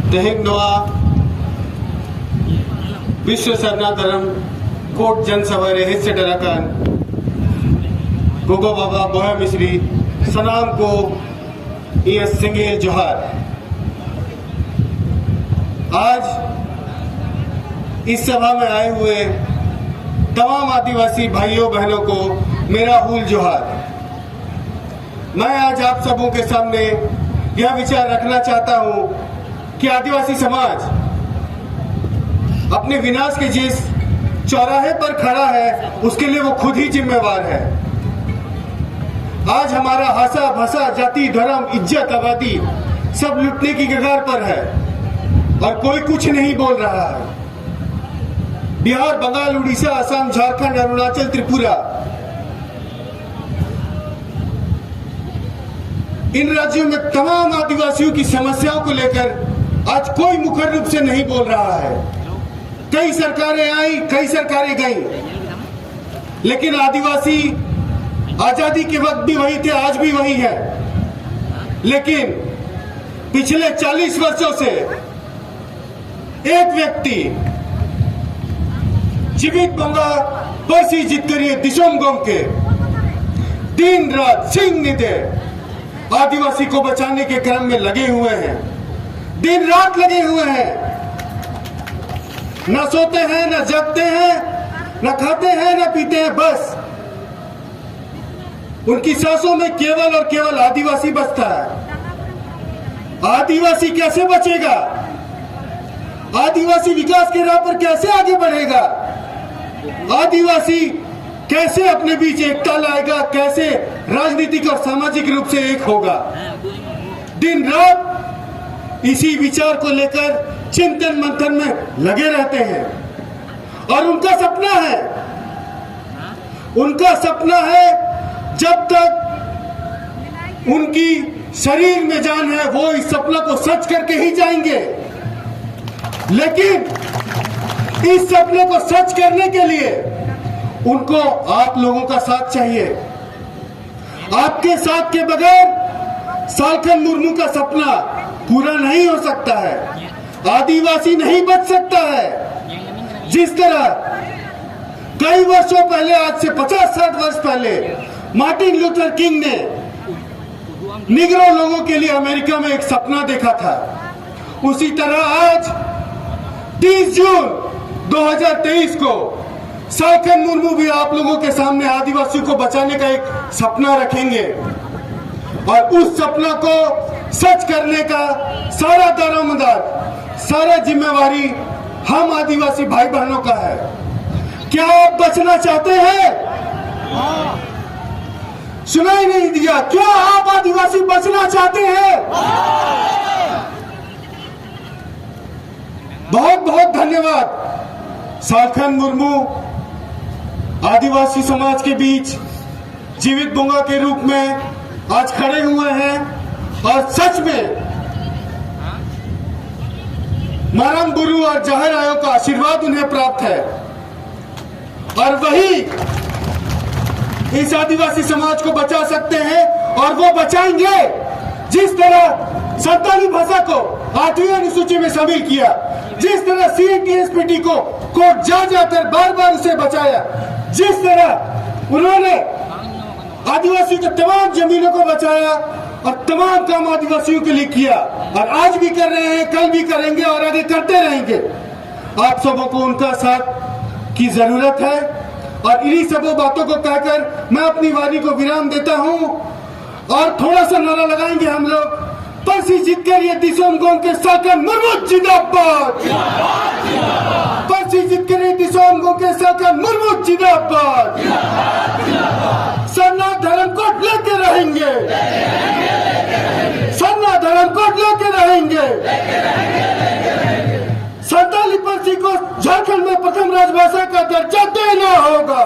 तेहिंग नोआ विश्व सरना धर्म कोट जनसभा रे हिस्से डराकान गोगो बाबा बोया मिश्री सलाम को ये सिंगेल जोहार। आज इस सभा में आए हुए तमाम आदिवासी भाइयों बहनों को मेरा हूल जोहार। मैं आज आप सबों के सामने यह विचार रखना चाहता हूं कि आदिवासी समाज अपने विनाश के जिस चौराहे पर खड़ा है उसके लिए वो खुद ही जिम्मेवार है। आज हमारा हासा भाषा जाति धर्म इज्जत आबादी सब लुटने की कगार पर है और कोई कुछ नहीं बोल रहा है। बिहार, बंगाल, उड़ीसा, असम, झारखंड, अरुणाचल, त्रिपुरा, इन राज्यों में तमाम आदिवासियों की समस्याओं को लेकर आज कोई मुखर रूप से नहीं बोल रहा है। कई सरकारें आई, कई सरकारें गईं, लेकिन आदिवासी आजादी के वक्त भी वही थे, आज भी वही है। लेकिन पिछले 40 वर्षों से एक व्यक्ति जीवित बोंगा पर्सी जितकरिए दिशोम गोम के दिन रात सिंह निदे आदिवासी को बचाने के क्रम में लगे हुए हैं, दिन रात लगे हुए हैं। न सोते हैं, न जगते हैं, न खाते हैं, न पीते हैं, बस उनकी सांसों में केवल और केवल आदिवासी बसता है। आदिवासी कैसे बचेगा? आदिवासी विकास के राह पर कैसे आगे बढ़ेगा? आदिवासी कैसे अपने बीच एकता लाएगा? कैसे राजनीतिक और सामाजिक रूप से एक होगा? दिन रात इसी विचार को लेकर चिंतन मंथन में लगे रहते हैं और उनका सपना है जब तक उनकी शरीर में जान है वो इस सपना को सच करके ही जाएंगे। लेकिन इस सपने को सच करने के लिए उनको आप लोगों का साथ चाहिए। आपके साथ के बगैर सालखन मुर्मू का सपना पूरा नहीं हो सकता है। आदिवासी नहीं बच सकता है। जिस तरह कई वर्षों पहले, आज से 50-60 वर्ष पहले मार्टिन लूथर किंग ने निग्रो लोगों के लिए अमेरिका में एक सपना देखा था, उसी तरह आज 30 जून 2023 को सालखन मुर्मू भी आप लोगों के सामने आदिवासियों को बचाने का एक सपना रखेंगे और उस सपना को सच करने का सारा दारोमदार, सारा जिम्मेवारी हम आदिवासी भाई बहनों का है। क्या आप बचना चाहते हैं? सुनाई नहीं दिया। क्या आप आदिवासी बचना चाहते हैं? बहुत बहुत धन्यवाद। सालखन मुर्मू आदिवासी समाज के बीच जीवित बोंगा के रूप में आज खड़े हुए हैं और सच में मारंग गुरु और जहर आयो का आशीर्वाद उन्हें प्राप्त है और वही इस आदिवासी समाज को बचा सकते हैं और वो बचाएंगे। जिस तरह संताली भाषा को 8वीं अनुसूची में शामिल किया, जिस तरह CNTSPT को कोर्ट जा जाकर बार बार उसे बचाया, जिस तरह उन्होंने आदिवासियों के तमाम जमीनों को बचाया और तमाम काम आदिवासियों के लिए किया और आज भी कर रहे हैं, कल भी करेंगे और आगे करते रहेंगे। आप सबों को उनका साथ की जरूरत है और इन्हीं सबों बातों को कहकर मैं अपनी वाणी को विराम देता हूं और थोड़ा सा नारा लगाएंगे हम लोग। पर्सी जितकरिए दिशोम गोम के सालखन मुर्मू जिंदाबाद। पर्सी जितकरिए दिशोम गोम के सालखन मुर्मू जिंदाबाद। सरना धर्म को लेके रहेंगे, सरना धर्म को लेके रहेंगे। संताली पर्सी को झारखंड में प्रथम राजभाषा का दर्जा देना होगा।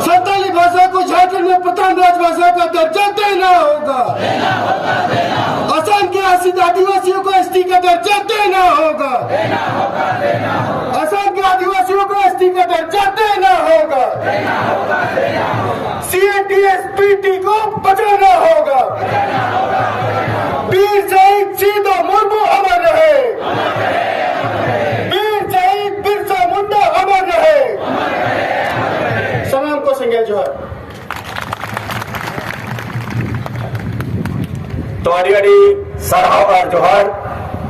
संताली भाषा को झारखंड में प्रथम राजभाषा का दर्जा देना होगा। असम के आदिवासियों को ST का दर्जा देना होगा। असम के आदिवासियों को ST का दर्जा देना होगा। CNTSPT को बचाना होगा। वीर शहीद सीधो मुर्मू हमारे जोहार। तो आड़ी साराव और जोहार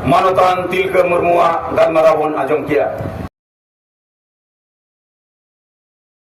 मानवतान तिलका मुर्मुआ गालमाराव बन आजम किया।